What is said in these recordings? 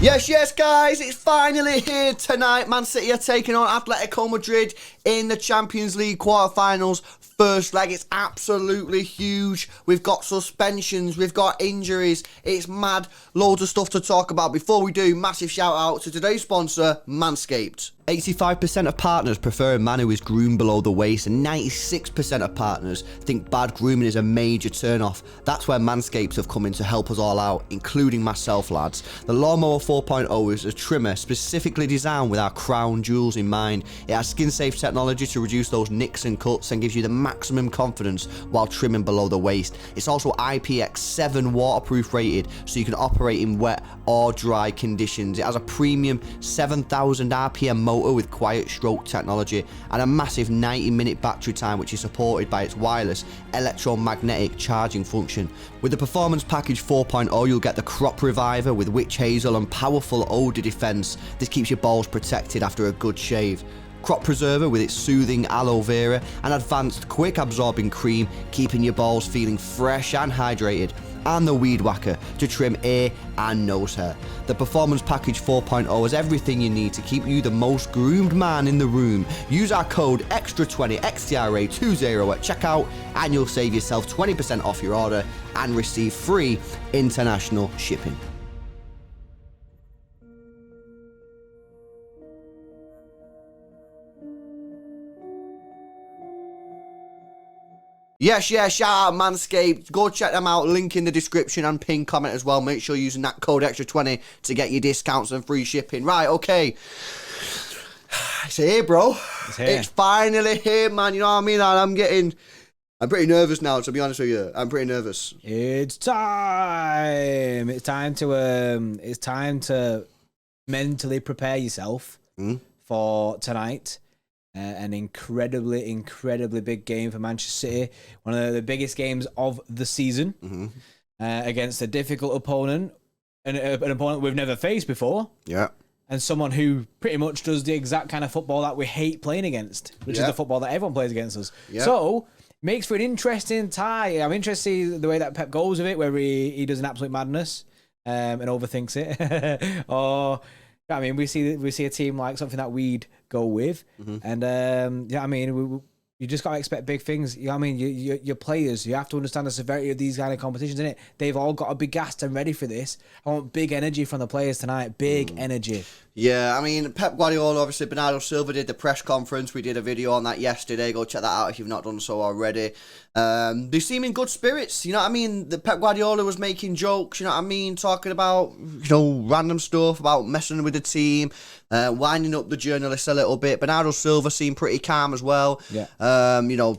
Yes, guys, it's finally here tonight. Man City are taking on Atlético Madrid in the Champions League quarterfinals. First leg, it's absolutely huge. We've got suspensions, we've got injuries. It's mad. Loads of stuff to talk about. Before we do, massive shout out to today's sponsor, Manscaped. 85% of partners prefer a man who is groomed below the waist, and 96% of partners think bad grooming is a major turn-off. That's where Manscaped have come in to help us all out, including myself, lads. The Lawnmower 4.0 is a trimmer specifically designed with our crown jewels in mind. It has skin-safe technology to reduce those nicks and cuts and gives you the maximum confidence while trimming below the waist. It's also IPX7 waterproof rated, so you can operate in wet or dry conditions. It has a premium 7,000 RPM motor with quiet stroke technology and a massive 90-minute battery time, which is supported by its wireless electromagnetic charging function. With the Performance Package 4.0, you'll get the Crop Reviver with witch hazel and powerful odor defense. This keeps your balls protected after a good shave. Crop Preserver with its soothing aloe vera and advanced quick absorbing cream, keeping your balls feeling fresh and hydrated. And the Weed Whacker to trim ear and nose hair. The Performance Package 4.0 has everything you need to keep you the most groomed man in the room. Use our code EXTRA20 XTRA20 at checkout and you'll save yourself 20% off your order and receive free international shipping. Yes, shout out Manscaped. Go check them out. Link in the description and pin comment as well. Make sure you're using that code EXTRA20 to get your discounts and free shipping. Right, okay. It's here, bro. It's here. It's finally here, man. You know what I mean? I'm pretty nervous now, to be honest with you. I'm pretty nervous. It's time. It's time to mentally prepare yourself for tonight. An incredibly big game for Manchester City. One of the biggest games of the season against a difficult opponent, an opponent we've never faced before. Yeah. And someone who pretty much does the exact kind of football that we hate playing against, which is the football that everyone plays against us. Yeah. So, makes for an interesting tie. I'm interested to see the way that Pep goes with it, where he does an absolute madness and overthinks it. Or... I mean, we see a team like something that we'd go with, and I mean, you just gotta expect big things. You know what I mean, your players, you have to understand the severity of these kind of competitions, innit? They've all got to be gassed and ready for this. I want big energy from the players tonight. Big energy. Yeah, I mean, Pep Guardiola, obviously, Bernardo Silva did the press conference. We did a video on that yesterday. Go check that out if you've not done so already. They seem in good spirits, you know what I mean? The Pep Guardiola was making jokes, you know what I mean? Talking about, random stuff, about messing with the team, winding up the journalists a little bit. Bernardo Silva seemed pretty calm as well. Yeah.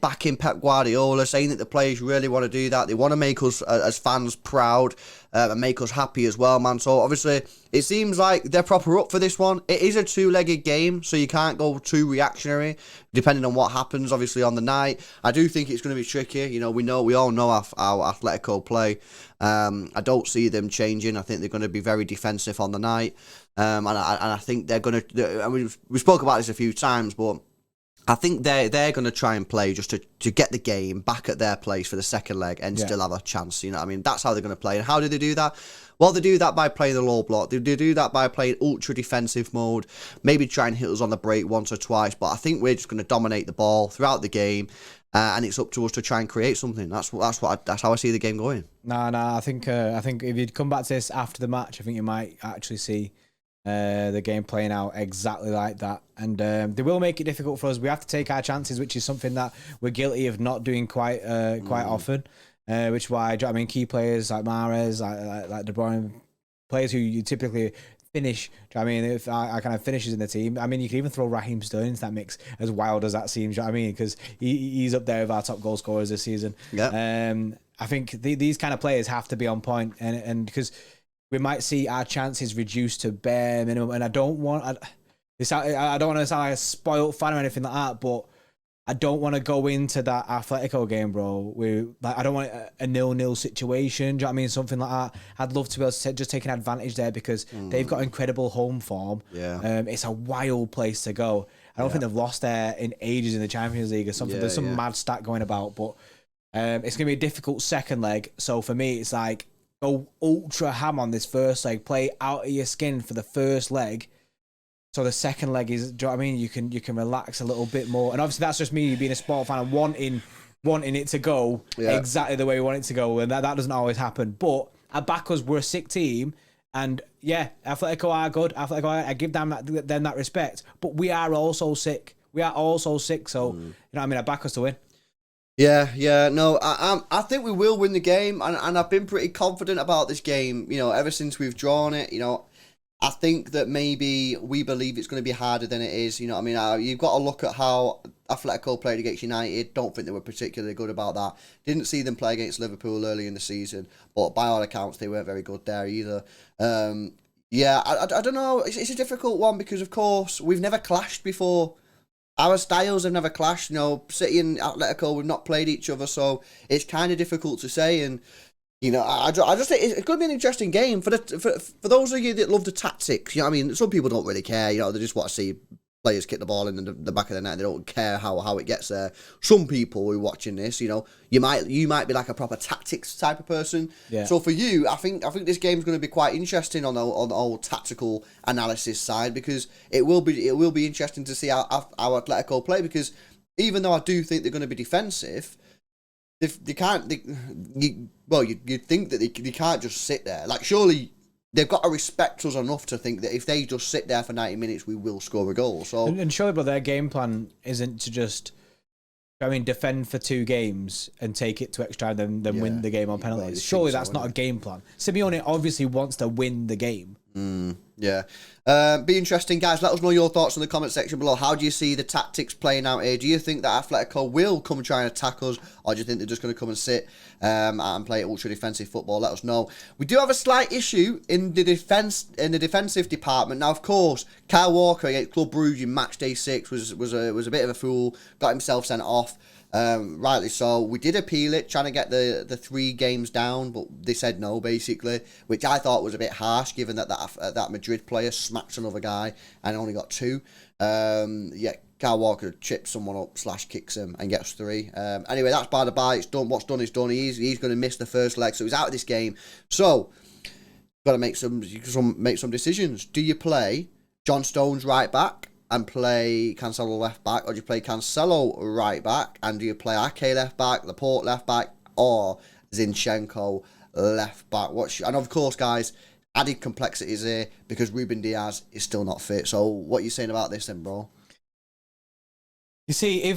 Backing Pep Guardiola, saying that the players really want to do that. They want to make us, as fans, proud. And make us happy as well, man. So obviously it seems like they're proper up for this one. It is a two-legged game, so you can't go too reactionary depending on what happens obviously on the night. I do think it's going to be tricky. We all know how Atletico play. I don't see them changing. I think they're going to be very defensive on the night. And I think they're going to, I mean, we spoke about this a few times, but I think they're going to try and play just to get the game back at their place for the second leg and still have a chance. You know what I mean? That's how they're going to play. And how do they do that? Well, they do that by playing the low block. They do that by playing ultra defensive mode. Maybe try and hit us on the break once or twice. But I think we're just going to dominate the ball throughout the game. And it's up to us to try and create something. That's how I see the game going. Nah. I think if you'd come back to this after the match, I think you might actually see the game playing out exactly like that, and they will make it difficult for us. We have to take our chances, which is something that we're guilty of not doing quite often. Which is why, I mean, key players like Mahrez, like De Bruyne, players who you typically finish. I mean, if I kind of finishes in the team, I mean, you can even throw Raheem Sterling into that mix, as wild as that seems. I mean, because he's up there with our top goal scorers this season. Yeah. I think these kind of players have to be on point, and because we might see our chances reduced to bare minimum. And I don't want to sound like a spoiled fan or anything like that, but I don't want to go into that Atletico game, bro. I don't want a 0-0 situation. Do you know what I mean? Something like that. I'd love to be able to just take an advantage there because they've got incredible home form. Yeah. It's a wild place to go. I don't think they've lost there in ages in the Champions League or something. There's some mad stat going about, but it's going to be a difficult second leg. So for me, it's like go ultra ham on this first leg, play out of your skin for the first leg. So the second leg is, do you know what I mean? You can relax a little bit more. And obviously that's just me being a sport fan and wanting it to go exactly the way we want it to go. And that doesn't always happen. But at back us, we're a sick team. And yeah, Atletico are good. I give them that respect. But we are also sick. So, you know what I mean? I back us to win. Yeah, no, I think we will win the game. And I've been pretty confident about this game, you know, ever since we've drawn it, you know. I think that maybe we believe it's going to be harder than it is. You know what I mean? You've got to look at how Atletico played against United. Don't think they were particularly good about that. Didn't see them play against Liverpool early in the season. But by all accounts, they weren't very good there either. I don't know. It's a difficult one because, of course, we've never clashed before. Our styles have never clashed. You know, City and Atletico, we've not played each other. So it's kind of difficult to say. And you know, I just think it's going to be an interesting game for those of you that love the tactics. You know what I mean? Some people don't really care. You know, they just want to see players kick the ball in the back of the net. They don't care how it gets there. Some people who are watching this, you know, you might be like a proper tactics type of person. Yeah. So for you, I think this game's going to be quite interesting on the whole tactical analysis side because it will be interesting to see how Atletico play because even though I do think they're going to be defensive. You'd think that they can't just sit there. Like, surely they've got to respect us enough to think that if they just sit there for 90 minutes, we will score a goal. So, and surely, but their game plan isn't to just, defend for 2 games and take it to extra time, then win the game on penalties. Surely that's not a game plan. Simeone obviously wants to win the game. Be interesting, guys. Let us know your thoughts in the comment section below. How do you see the tactics playing out here? Do you think that Atletico will come try and attack us, or do you think they're just going to come and sit and play ultra defensive football? Let us know. We do have a slight issue in the defensive department. Now, of course, Kyle Walker against Club Brugge in match day 6 was a bit of a fool. Got himself sent off. Rightly so. We did appeal it, trying to get the 3 games down, but they said no, basically, which I thought was a bit harsh, given that Madrid player smacked another guy and only got 2. Kyle Walker chips someone up, /kicks him and gets 3. Anyway, that's by the by. It's done. What's done is done. He's going to miss the first leg, so he's out of this game. So, got to make some decisions. Do you play John Stones right back and play Cancelo left back, or do you play Cancelo right back and do you play Ake left back, Laporte left back, or Zinchenko left back? And of course, guys, added complexities here because Ruben Diaz is still not fit. So what are you saying about this then, bro? You see,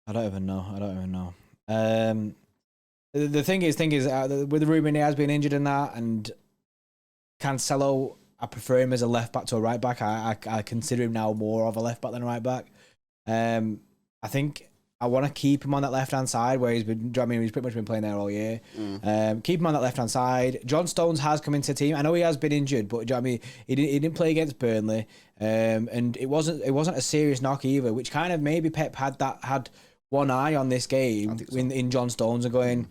I don't even know. The thing is, with Ruben Diaz being injured in that, and Cancelo, I prefer him as a left back to a right back. I consider him now more of a left back than a right back. I think I want to keep him on that left hand side where he's pretty much been playing there all year. Keep him on that left hand side. John Stones has come into the team. I know he has been injured, but he didn't play against Burnley, and it wasn't a serious knock either. Which kind of maybe Pep had one eye on this game in John Stones and going,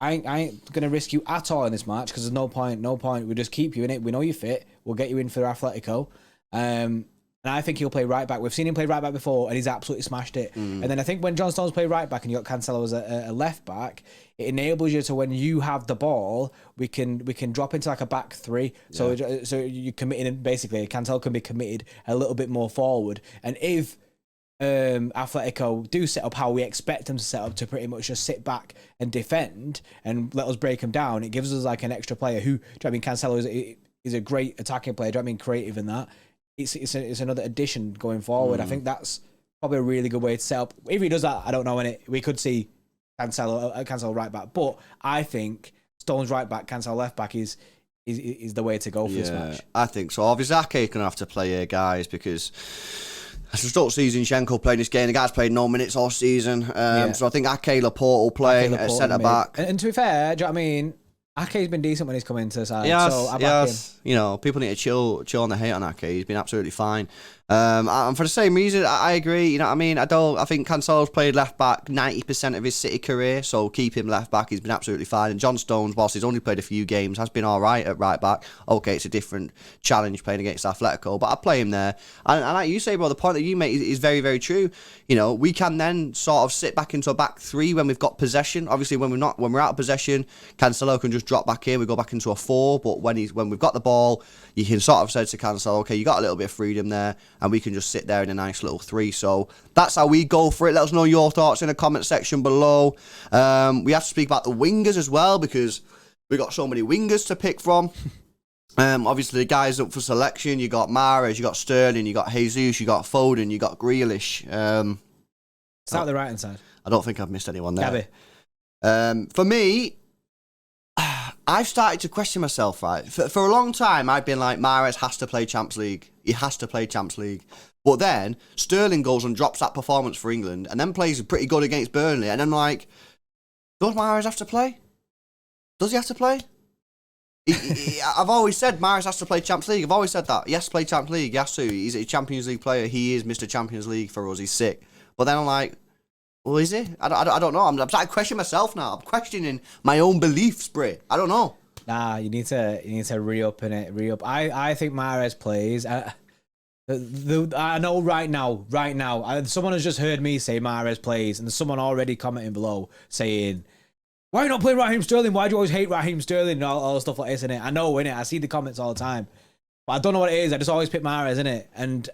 I ain't going to risk you at all in this match because there's no point. We'll just keep you in it. We know you're fit. We'll get you in for Atletico. And I think he'll play right back. We've seen him play right back before and he's absolutely smashed it. And then I think when John Stones play right back and you got Cancelo as a left back, it enables you to, when you have the ball, we can drop into like a back 3. So you're committing, basically Cancelo can be committed a little bit more forward. And if Atletico do set up how we expect them to set up, to pretty much just sit back and defend and let us break them down, it gives us like an extra player who, Cancelo is a great attacking player. creative in that. It's another addition going forward. I think that's probably a really good way to set up. If he does that, I don't know, we could see Cancelo right back, but I think Stones right back, Cancelo left back is the way to go for this match. I think so. Obviously, Ake gonna have to play here, guys, because I just don't see Zinchenko playing this game. The guy's played no minutes all season. So I think Ake Laporte will play at centre back. And to be fair, do you know what I mean? Ake's been decent when he's come into the side. Yes, so I back him. You know, people need to chill on the hate on Ake. He's been absolutely fine. And for the same reason, I agree. You know what I mean? I think Cancelo's played left back 90% of his City career, so keep him left back. He's been absolutely fine. And John Stones, whilst he's only played a few games, has been all right at right back. Okay, it's a different challenge playing against Atletico, but I play him there. And like you say, bro, the point that you make is very, very true. You know, we can then sort of sit back into a back three when we've got possession. Obviously, when we're out of possession, Cancelo can just drop back in. We go back into a 4. But when we've got the ball, you can sort of say to Cancelo, okay, you got a little bit of freedom there, and we can just sit there in a nice little 3. So that's how we go for it. Let us know your thoughts in the comment section below. We have to speak about the wingers as well, because we got so many wingers to pick from. Obviously, the guys up for selection, you got Mahrez, you got Sterling, you got Jesus, you got Foden, you got Grealish. Start the right-hand side. I don't think I've missed anyone there. Gabby. For me, I've started to question myself, right? For a long time, I've been like, Mahrez has to play Champions League. He has to play Champions League. But then, Sterling goes and drops that performance for England, and then plays pretty good against Burnley, and I'm like, does Mahrez have to play? Does he have to play? I've always said Mahrez has to play Champions League. I've always said that. He has to play Champions League. He has to. He's a Champions League player. He is Mr. Champions League for us. He's sick. But then I'm like, well, is he? I don't know. I'm starting to question myself now. I'm questioning my own beliefs, Bray. I don't know. Nah, you need to re-up in it. Re-up. I think Mahrez plays. I know right now, someone has just heard me say Mahrez plays, and there's someone already commenting below saying, why are you not playing Raheem Sterling? Why do you always hate Raheem Sterling and all stuff like this, innit? I know, innit? I see the comments all the time. But I don't know what it is. I just always pick Mahrez, innit? And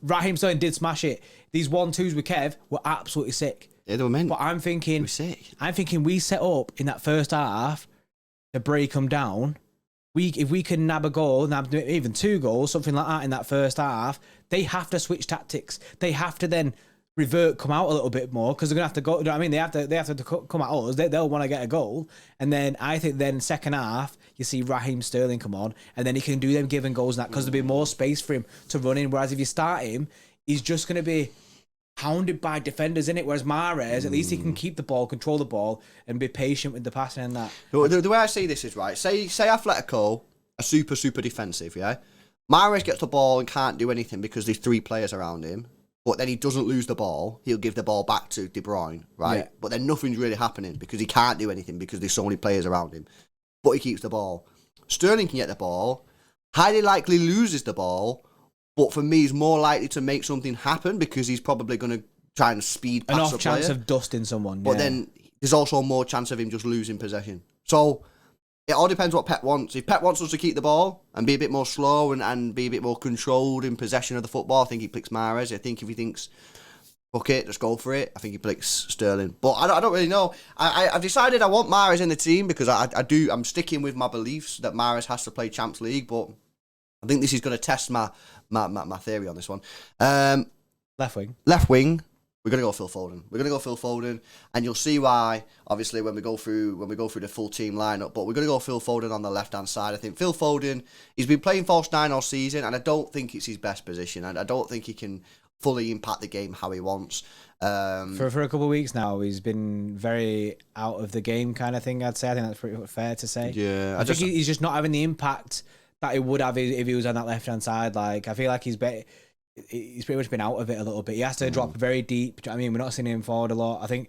Raheem Sterling did smash it. These 1-2s with Kev were absolutely sick. Yeah, they were meant. But I'm thinking we set up in that first half to break them down. If we can nab a goal, nab even 2 goals, something like that in that first half, they have to switch tactics. They have to then come out a little bit more, because they're gonna have to go. You know what I mean, they have to come at us. They'll want to get a goal, and then I think then second half you see Raheem Sterling come on, and then he can do them given goals and that, because there'll be more space for him to run in. Whereas if you start him, he's just gonna be hounded by defenders, in it. Whereas Mahrez, at least he can keep the ball, control the ball, and be patient with the passing and that. The way I see this is, right, say Atletico are super defensive, yeah? Mahrez gets the ball and can't do anything because there's 3 players around him, but then he doesn't lose the ball. He'll give the ball back to De Bruyne, right? Yeah. But then nothing's really happening because he can't do anything because there's so many players around him. But he keeps the ball. Sterling can get the ball, highly likely loses the ball, but for me, he's more likely to make something happen because he's probably going to try and speed past the player. An off chance of dusting someone. But then there's also more chance of him just losing possession. So it all depends what Pep wants. If Pep wants us to keep the ball and be a bit more slow and be a bit more controlled in possession of the football, I think he picks Mahrez. I think if he thinks, fuck it, just go for it, I think he picks Sterling. But I don't really know. I've decided I want Mahrez in the team because I'm sticking with my beliefs that Mahrez has to play Champions League, but I think this is going to test my theory on this one. Left wing. We're gonna go Phil Foden. And you'll see why. Obviously, when we go through the full team lineup, but we're gonna go Phil Foden on the left hand side. I think Phil Foden, he's been playing false 9 all season, and I don't think it's his best position. And I don't think he can fully impact the game how he wants. For a couple of weeks now, he's been very out of the game kind of thing. I'd say. I think that's pretty fair to say. Yeah, I think he's just not having the impact that he would have if he was on that left hand side. Like, I feel like he's pretty much been out of it a little bit. He has to drop very deep. Do you know what I mean? We're not seeing him forward a lot. I think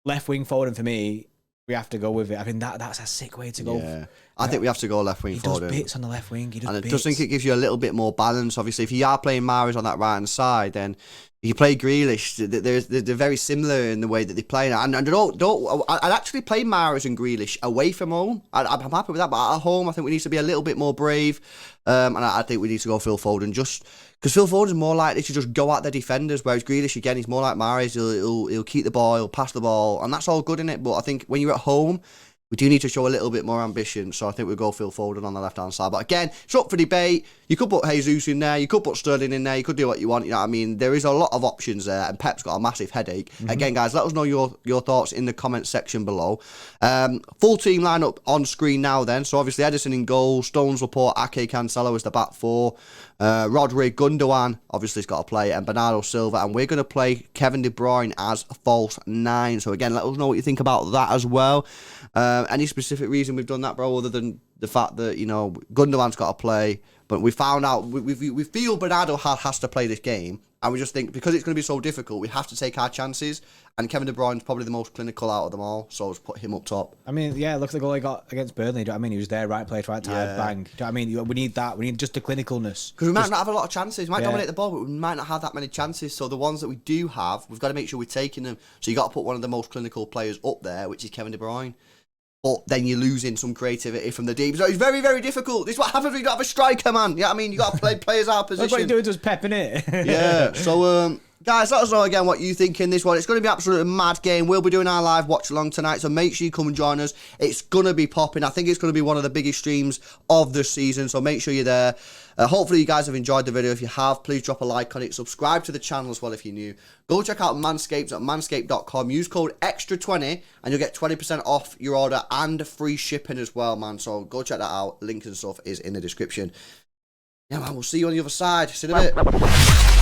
left wing Foden, for me, we have to go with it. I mean, that's a sick way to go. Yeah. I think we have to go left wing Foden. He does bits on the left wing. I just think it gives you a little bit more balance. Obviously, if you are playing Mahrez on that right hand side, then you play Grealish. They're very similar in the way that they play. And I'd actually play Mahrez and Grealish away from home. I'm happy with that. But at home, I think we need to be a little bit more brave. And I think we need to go Phil Foden, just because Phil Foden's more likely to just go at the defenders, whereas Grealish, again, he's more like Mahrez. He'll keep the ball, he'll pass the ball, and that's all good in it. But I think when you're at home, we do need to show a little bit more ambition, so I think we'll go Phil Foden on the left-hand side. But again, it's up for debate. You could put Jesus in there, you could put Sterling in there, you could do what you want, you know what I mean? There is a lot of options there, and Pep's got a massive headache. Again, guys, let us know your thoughts in the comment section below. Full team lineup on screen now then. So obviously Edison in goal, Stones, Laporte, Ake, Cancelo as the back 4. Rodri, Gundogan, obviously, has got to play, and Bernardo Silva. And we're going to play Kevin De Bruyne as a false 9. So, again, let us know what you think about that as well. Any specific reason we've done that, bro, other than the fact that, you know, Gundogan's got to play. But we found out, we feel Bernardo has to play this game. And we just think, because it's going to be so difficult, we have to take our chances. And Kevin De Bruyne's probably the most clinical out of them all. So let's put him up top. I mean, yeah, look at the goal he got against Burnley. Do you know what I mean? He was there, right place, right time, bang. Do you know what I mean? We need that. We need just the clinicalness. Because we might not have a lot of chances. We might dominate the ball, but we might not have that many chances. So the ones that we do have, we've got to make sure we're taking them. So you got to put one of the most clinical players up there, which is Kevin De Bruyne. But then you're losing some creativity from the deep. So it's very, very difficult. This is what happens when you don't have a striker, man. You know what I mean? You got to play players out of position. That's what you're doing to us, Pep, innit? Yeah. So, guys, let us know again what you think in this one. It's going to be absolutely mad game. We'll be doing our live watch along tonight, so make sure you come and join us. It's going to be popping. I think it's going to be one of the biggest streams of the season, so make sure you're there. Hopefully you guys have enjoyed the video. If you have, please drop a like on it. Subscribe to the channel as well if you're new. Go check out Manscaped at manscaped.com. Use code EXTRA20 and you'll get 20% off your order and free shipping as well, man. So go check that out. Link and stuff is in the description. Yeah, man, we'll see you on the other side. See you in a bit.